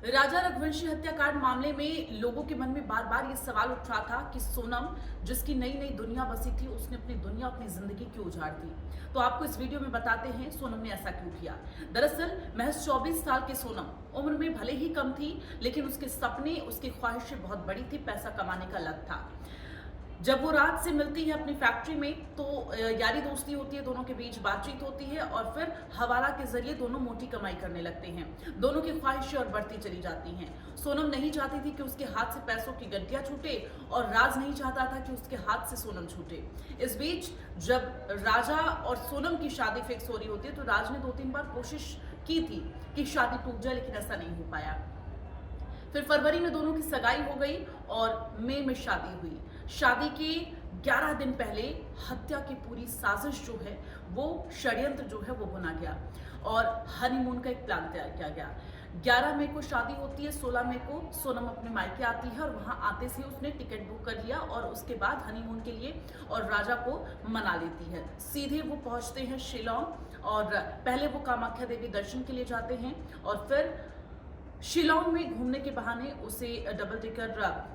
राजा रघुवंशी हत्याकांड मामले में लोगों के मन में बार बार ये सवाल उठ रहा था कि सोनम जिसकी नई नई दुनिया बसी थी, उसने अपनी दुनिया, अपनी जिंदगी क्यों उजाड़ दी। तो आपको इस वीडियो में बताते हैं सोनम ने ऐसा क्यों किया। दरअसल महज 24 साल के सोनम उम्र में भले ही कम थी, लेकिन उसके सपने, उसकी ख्वाहिशें बहुत बड़ी थी। पैसा कमाने का लत था। जब वो रात से मिलती है अपनी फैक्ट्री में, तो यारी दोस्ती होती है, दोनों के बीच बातचीत होती है और फिर हवाला के जरिए दोनों मोटी कमाई करने लगते हैं। दोनों की ख्वाहिशें और बढ़ती चली जाती हैं। सोनम नहीं चाहती थी कि उसके हाथ से पैसों की गड्डियां छूटे और राज नहीं चाहता था कि उसके हाथ से सोनम छूटे। इस बीच जब राजा और सोनम की शादी फिक्स हो रही होती है, तो राज ने 2-3 बार कोशिश की थी कि शादी टूट जाए, लेकिन ऐसा नहीं हो पाया। फिर फरवरी में दोनों की सगाई हो गई और मई में शादी हुई। शादी के 11 दिन पहले हत्या की पूरी साजिश जो है, वो षड्यंत्र जो है वो बुना गया और हनीमून का एक प्लान तैयार किया गया। 11 मई को शादी होती है। 16 मई को सोनम अपने मायके आती है और वहां आते से उसने टिकट बुक कर लिया और उसके बाद हनीमून के लिए और राजा को मना लेती है। सीधे वो पहुंचते हैं शिलोंग और पहले वो कामाख्या देवी दर्शन के लिए जाते हैं और फिर शिलोंग में घूमने के बहाने उसे डबल टिकर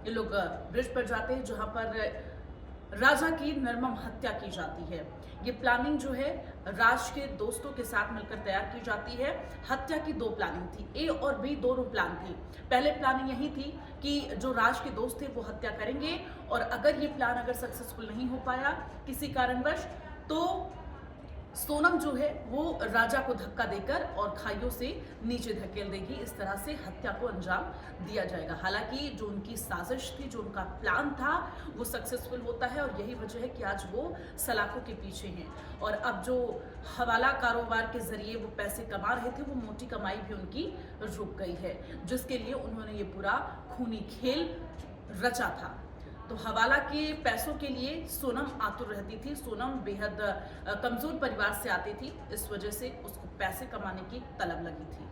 ये लोग ब्रिज पर जाते हैं, जहां पर राजा की निर्मम हत्या की जाती है। ये प्लानिंग जो है राज के दोस्तों के साथ मिलकर तैयार की जाती है। हत्या की 2 प्लानिंग थी, ए और बी दोनों प्लान थी। पहले प्लानिंग यही थी कि जो राज के दोस्त थे वो हत्या करेंगे और अगर ये प्लान सक्सेसफुल नहीं हो पाया किसी कारणवश, तो सोनम जो है वो राजा को धक्का देकर और खाइयों से नीचे धकेल देगी। इस तरह से हत्या को अंजाम दिया जाएगा। हालांकि जो उनकी साजिश थी, जो उनका प्लान था, वो सक्सेसफुल होता है और यही वजह है कि आज वो सलाखों के पीछे हैं। और अब जो हवाला कारोबार के जरिए वो पैसे कमा रहे थे, वो मोटी कमाई भी उनकी रुक गई है, जिसके लिए उन्होंने ये पूरा खूनी खेल रचा था। तो हवाला के पैसों के लिए सोनम आतुर रहती थी। सोनम बेहद कमजोर परिवार से आती थी, इस वजह से उसको पैसे कमाने की तलब लगी थी।